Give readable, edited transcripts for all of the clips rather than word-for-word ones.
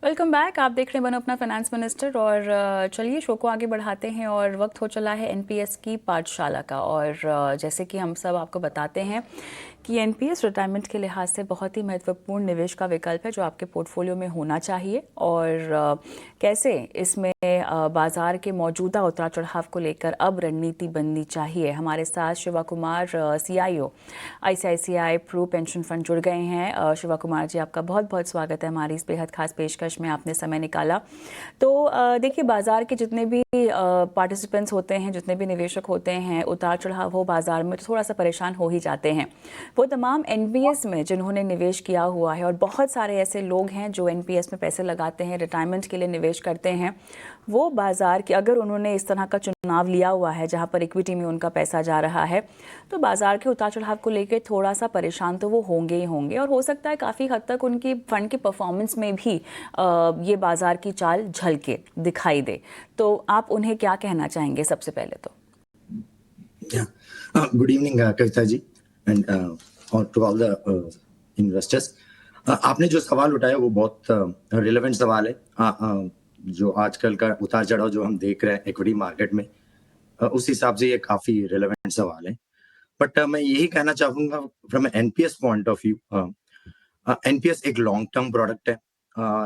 Welcome back. आप देख रहे हैं बनो अपना फाइनेंस मिनिस्टर। और चलिए शो को आगे बढ़ाते हैं और वक्त हो चला है एनपीएस की पाठशाला का। और जैसे कि हम सब आपको बताते हैं कि एनपीएस रिटायरमेंट के लिहाज से बहुत ही महत्वपूर्ण निवेश का विकल्प है जो आपके पोर्टफोलियो में होना चाहिए। और कैसे इसमें बाजार के मौजूदा उतार चढ़ाव को लेकर अब रणनीति बननी चाहिए। हमारे साथ Shiva Kumar, CIO ICICI Pru pension fund, जुड़ गए हैं। शिवा कुमार जी, आपका बहुत बहुत स्वागत है हमारी इस बेहद खास पेशकश में, आपने समय निकाला। तो देखिए, बाजार के जितने भी पार्टिसिपेंट्स होते हैं, जितने भी निवेशक होते हैं, उतार चढ़ाव हो बाजार में तो थोड़ा सा परेशान हो ही जाते हैं। वो तमाम एनपीएस में जिन्होंने निवेश किया हुआ है, और बहुत सारे ऐसे लोग हैं जो एनपीएस में पैसे लगाते हैं, रिटायरमेंट के लिए निवेश करते हैं, वो बाजार की अगर उन्होंने इस तरह का चुनाव लिया हुआ है जहां पर इक्विटी में उनका पैसा जा रहा है, तो बाजार के उतार चढ़ाव को लेकर थोड़ा सा परेशान तो वो होंगे ही होंगे। और हो सकता है काफ़ी हद तक उनकी फंड की परफॉर्मेंस में भी ये बाजार की चाल झलके दिखाई दे। तो आप उन्हें क्या कहना चाहेंगे सबसे पहले तो? Good evening Kavita ji and to all the investors. आपने जो सवाल उठाया वो बहुत रिलेवेंट सवाल है। जो आजकल का उतार चढ़ाव जो हम देख रहे हैं इक्विटी मार्केट में, उस हिसाब से ये काफी रिलेवेंट सवाल है। बट मैं यही कहना चाहूंगा from NPS point of view, NPS एक लॉन्ग टर्म प्रोडक्ट है।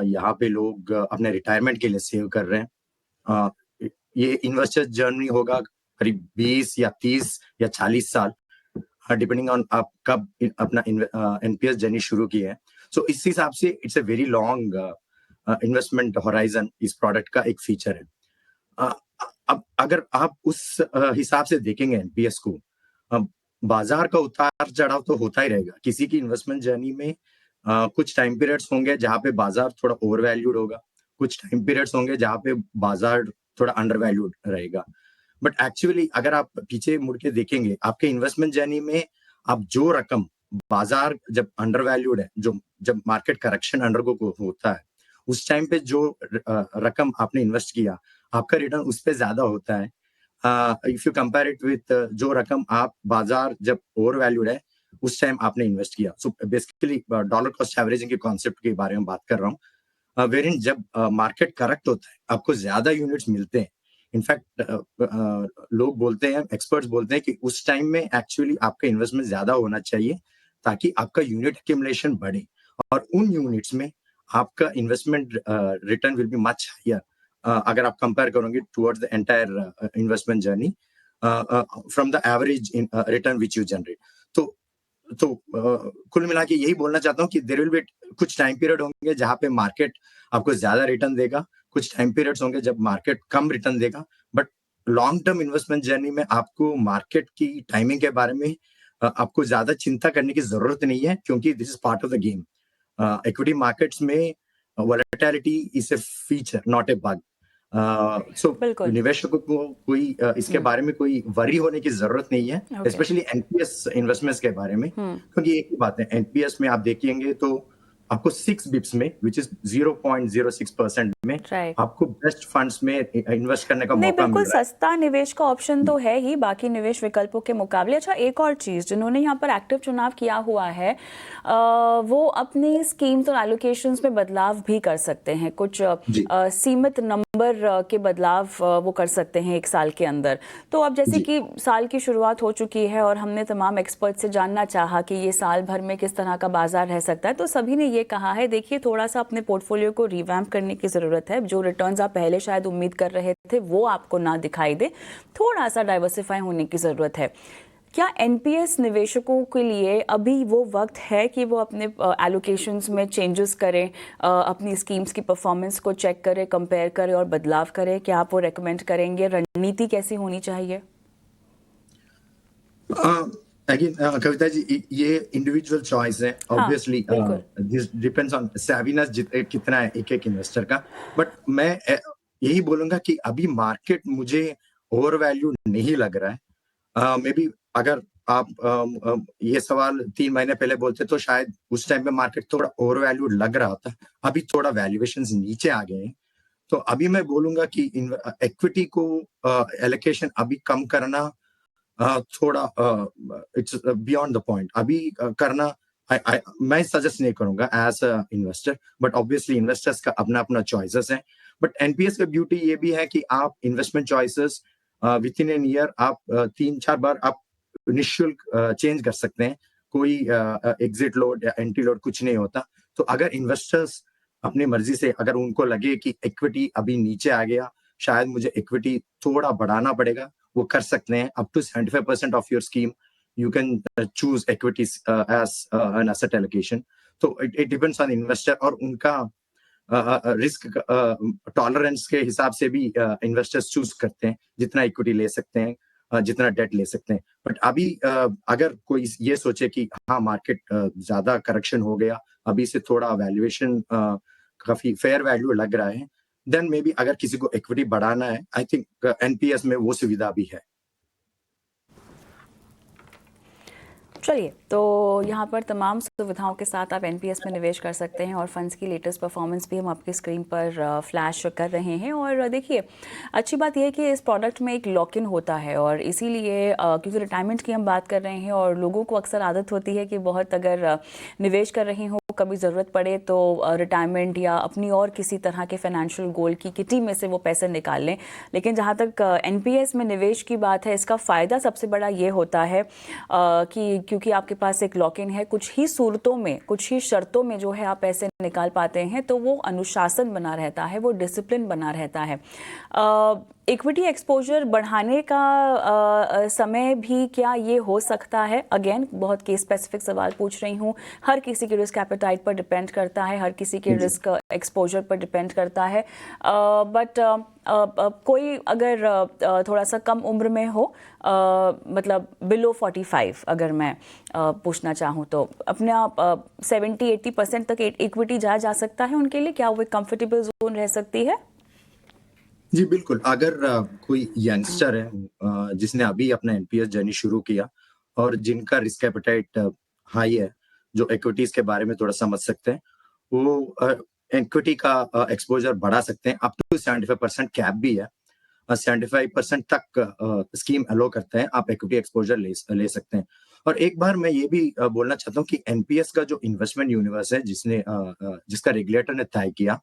यहाँ पे लोग अपने रिटायरमेंट के लिए सेव कर रहे हैं। ये इन्वेस्टर जर्नी होगा करीब 20 या 30 या 40 साल, डिपेंडिंग ऑन आप कब अपना एनपीएस जर्नी शुरू की है। सो इस हिसाब से it's a very long investment horizon इस प्रोडक्ट का एक फीचर है। अब अगर आप उस हिसाब से देखेंगे एनपीएस को, बाजार का उतार चढ़ाव तो होता ही रहेगा। किसी की इन्वेस्टमेंट जर्नी में कुछ टाइम पीरियड्स होंगे जहां पे बाजार थोड़ा ओवर वैल्यूड होगा, कुछ टाइम पीरियड्स होंगे जहां पे बाजार थोड़ा अंडर वैल्यूड रहेगा। बट एक्चुअली अगर आप पीछे मुड़ के देखेंगे आपके इन्वेस्टमेंट जर्नी में, आप जो रकम बाजार जब अंडर वैल्यूड है, जो जब मार्केट करेक्शन अंडर को होता है, उस टाइम पे जो रकम आपने इन्वेस्ट किया, आपका रिटर्न उस पर ज्यादा होता है। If you compare it with जो रकम आप बाजार जब ओवर वैल्यूड है उस टाइम आपने इन्वेस्ट किया। So basically dollar cost averaging के कॉन्सेप्ट के बारे में बात कर रहा हूँ, वेरिन जब मार्केट करेक्ट होता है आपको ज्यादा यूनिट्स मिलते हैं। इनफैक्ट लोग बोलते हैं, एक्सपर्ट्स बोलते हैं कि उस टाइम में एक्चुअली आपका इन्वेस्टमेंट ज्यादा होना चाहिए ताकि आपका यूनिट एक्यूमुलेशन बढ़े, और उन यूनिट्स में आपका investment return will be much higher अगर आप कंपेयर करोगे towards the entire investment journey from the average return which you generate. तो कुल मिला के यही बोलना चाहता हूँ कि देयर विल बी कुछ टाइम पीरियड होंगे जहां पे मार्केट आपको ज्यादा रिटर्न देगा, कुछ टाइम पीरियड्स होंगे जब मार्केट कम रिटर्न देगा। But long term investment journey में आपको मार्केट की टाइमिंग के बारे में आपको ज्यादा चिंता करने की जरूरत नहीं है, क्योंकि this is part of the game. Equity markets में volatility is a feature not a bug. So बिल्कुल। निवेशकों को कोई इसके बारे में कोई वरी होने की जरूरत नहीं है, ओके। स्पेशली एनपीएस इन्वेस्टमेंट्स के बारे में। क्योंकि एक ही बात है, एनपीएस में आप देखेंगे तो आपको 6 बिप्स में, विच इज 0.06% में, राइट। आपको बेस्ट फंड्स में इन्वेस्ट करने का नहीं, मौका बिल्कुल मिल रहा है। सस्ता निवेश का ऑप्शन तो है ही बाकी निवेश विकल्पों के मुकाबले। अच्छा, एक और चीज़, जिन्होंने यहाँ पर एक्टिव चुनाव किया हुआ है वो अपनी स्कीम्स और एलोकेशंस में बदलाव भी कर सकते हैं। कुछ जी सीमित नंबर के बदलाव वो कर सकते हैं एक साल के अंदर। तो अब जैसे जी कि साल की शुरुआत हो चुकी है और हमने तमाम एक्सपर्ट से जानना चाहा कि ये साल भर में किस तरह का बाजार रह सकता है, तो सभी ने ये कहा है, देखिए थोड़ा सा अपने पोर्टफोलियो को रिवैम्प करने की ज़रूरत है। जो रिटर्न्स आप पहले शायद उम्मीद कर रहे थे वो आपको ना दिखाई दे, थोड़ा सा डाइवर्सिफाई होने की ज़रूरत है। क्या एनपीएस निवेशकों के लिए अभी वो वक्त है कि वो अपने एलोकेशंस में चेंजेस करें, अपनी स्कीम्स की परफॉर्मेंस को चेक करें, कंपेयर करें और बदलाव करें? क्या आप वो रेकमेंड करेंगे? रणनीति कैसी होनी चाहिए? अगेन कविता जी, ये इंडिविजुअल चॉइस है। हाँ, ऑब्वियसली बिल्कुल। दिस डिपेंड्स ऑन सेविनेस कितना है एक एक इन्वेस्टर का। बट मैं यही बोलूंगा कि अभी मार्केट मुझे ओवर वैल्यू नहीं लग रहा है। मे बी अगर आप ये सवाल 3 महीने पहले बोलते तो शायद उस टाइम पे मार्केट थोड़ा ओवर वैल्यू लग रहा था। अभी थोड़ा वैल्यूएशंस नीचे आ गए हैं, तो अभी मैं बोलूंगा कि इक्विटी को एलोकेशन अभी कम करना थोड़ा इट्स बियॉन्ड द पॉइंट। अभी करना मैं सजेस्ट नहीं करूंगा as a investor, but obviously investors का अपना अपना चॉइसेस हैं। बट एनपीएस का ब्यूटी ये भी है कि आप investment choices with in an year आप 3-4 बार आप निःशुल्क चेंज कर सकते हैं। कोई एग्जिट लोड या एंट्री लोड कुछ नहीं होता। तो अगर इन्वेस्टर्स अपनी मर्जी से, अगर उनको लगे कि इक्विटी अभी नीचे आ गया, शायद मुझे इक्विटी थोड़ा बढ़ाना पड़ेगा, वो कर सकते हैं। Up to 75% of your scheme you can choose equities as an asset allocation. तो it depends on investor और उनका रिस्क टॉलरेंस के हिसाब से भी इन्वेस्टर्स चूज करते हैं जितना इक्विटी ले सकते हैं, जितना डेट ले सकते हैं। बट अभी अगर कोई ये सोचे कि हाँ मार्केट ज्यादा करेक्शन हो गया, अभी से थोड़ा वैल्यूएशन काफी फेयर वैल्यू लग रहा है, देन मे बी अगर किसी को इक्विटी बढ़ाना है, आई थिंक एनपीएस में वो सुविधा भी है। चलिए, तो यहाँ पर तमाम सुविधाओं के साथ आप एनपीएस में निवेश कर सकते हैं और फंड्स की लेटेस्ट परफॉर्मेंस भी हम आपकी स्क्रीन पर फ्लैश कर रहे हैं। और देखिए, अच्छी बात यह है कि इस प्रोडक्ट में एक लॉक इन होता है और इसीलिए क्योंकि रिटायरमेंट की हम बात कर रहे हैं और लोगों को अक्सर आदत होती है कि बहुत अगर निवेश कर रहे हो, कभी ज़रूरत पड़े तो रिटायरमेंट या अपनी और किसी तरह के फाइनेंशियल गोल की किटी में से वो पैसे निकाल लें। लेकिन जहाँ तक एनपीएस में निवेश की बात है, इसका फ़ायदा सबसे बड़ा ये होता है कि क्योंकि आपके पास एक लॉक इन है, कुछ ही सूरतों में, कुछ ही शर्तों में जो है आप पैसे निकाल पाते हैं, तो वो अनुशासन बना रहता है, वो डिसिप्लिन बना रहता है। इक्विटी एक्सपोजर बढ़ाने का समय भी क्या ये हो सकता है? अगेन बहुत केस स्पेसिफिक सवाल पूछ रही हूँ। हर किसी के रिस्क एपेटाइट पर डिपेंड करता है, हर किसी के रिस्क एक्सपोजर पर डिपेंड करता है। बट कोई अगर थोड़ा सा कम उम्र में हो, मतलब बिलो 45 अगर मैं पूछना चाहूँ, तो अपने आप 70-80% तक इक्विटी जाया जा सकता है उनके लिए? क्या वो कंफर्टेबल जोन रह सकती है? जी बिल्कुल। अगर कोई यंगस्टर है जिसने अभी अपना एनपीएस जर्नी शुरू किया और जिनका रिस्क एपेटाइट हाई है, जो इक्विटीज के बारे में थोड़ा समझ सकते हैं, वो इक्विटी का एक्सपोजर बढ़ा सकते हैं। अप टू 75% कैप भी है, 75% तक स्कीम अलो करते हैं, आप इक्विटी एक्सपोजर ले सकते हैं। और एक बार मैं ये भी बोलना चाहता हूँ कि एनपीएस का जो इन्वेस्टमेंट यूनिवर्स है जिसका रेगुलेटर ने तय किया,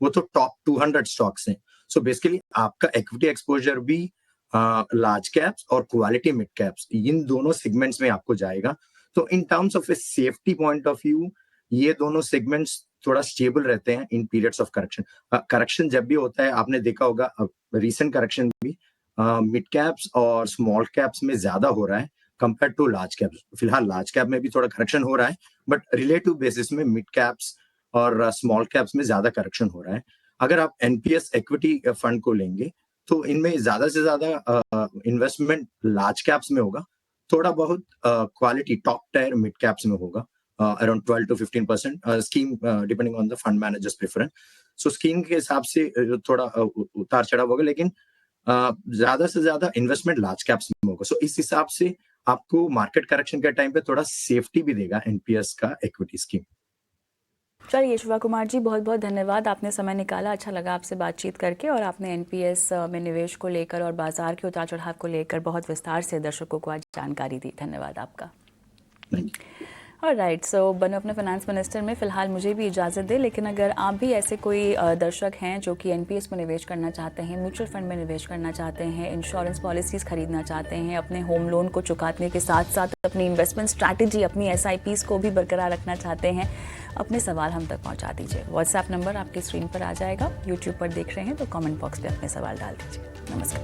वो तो टॉप 200 स्टॉक्स हैं। सो बेसिकली आपका इक्विटी एक्सपोजर भी लार्ज कैप्स और क्वालिटी मिड कैप्स, इन दोनों सेगमेंट्स में आपको जाएगा। तो in terms of A safety point of view, ये दोनों सेगमेंट्स थोड़ा स्टेबल रहते हैं इन पीरियड्स ऑफ करेक्शन। करेक्शन जब भी होता है, आपने देखा होगा रिसेंट करेक्शन भी मिड कैप्स और स्मॉल कैप्स में ज्यादा हो रहा है कंपेयर टू लार्ज कैप्स। फिलहाल लार्ज कैप में भी थोड़ा करेक्शन हो रहा है, बट रिलेटिव बेसिस में मिड कैप्स और स्मॉल कैप्स में ज्यादा करेक्शन हो रहा है। अगर आप एनपीएस इक्विटी फंड को लेंगे तो इनमें ज्यादा से ज्यादा इन्वेस्टमेंट लार्ज कैप्स में होगा, थोड़ा बहुत quality top tier mid caps में होगा, around 12-15% scheme depending on the fund managers preference. So scheme के हिसाब से थोड़ा उतार चढ़ाव होगा, लेकिन ज्यादा से ज्यादा इन्वेस्टमेंट लार्ज कैप्स में होगा। सो इस हिसाब से आपको मार्केट करेक्शन के टाइम पे थोड़ा सेफ्टी भी देगा एनपीएस का इक्विटी स्कीम। चलिए शिवा कुमार जी, बहुत बहुत धन्यवाद, आपने समय निकाला। अच्छा लगा आपसे बातचीत करके और आपने एनपीएस में निवेश को लेकर और बाजार के उतार चढ़ाव को लेकर बहुत विस्तार से दर्शकों को आज जानकारी दी। धन्यवाद आपका। ऑलराइट, सो बनो अपने फाइनेंस मिनिस्टर में फ़िलहाल मुझे भी इजाज़त दे, लेकिन अगर आप भी ऐसे कोई दर्शक हैं जो कि एनपीएस में निवेश करना चाहते हैं, म्यूचुअल फंड में निवेश करना चाहते हैं, इंश्योरेंस पॉलिसीज़ खरीदना चाहते हैं, अपने होम लोन को चुकाने के साथ साथ अपनी इन्वेस्टमेंट स्ट्रैटेजी, अपनी एसआईपीज़ को भी बरकरार रखना चाहते हैं, अपने सवाल हम तक पहुँचा दीजिए। व्हाट्सएप नंबर आपकी स्क्रीन पर आ जाएगा। यूट्यूब पर देख रहे हैं तो कॉमेंट बॉक्स में अपने सवाल डाल दीजिए। नमस्कार।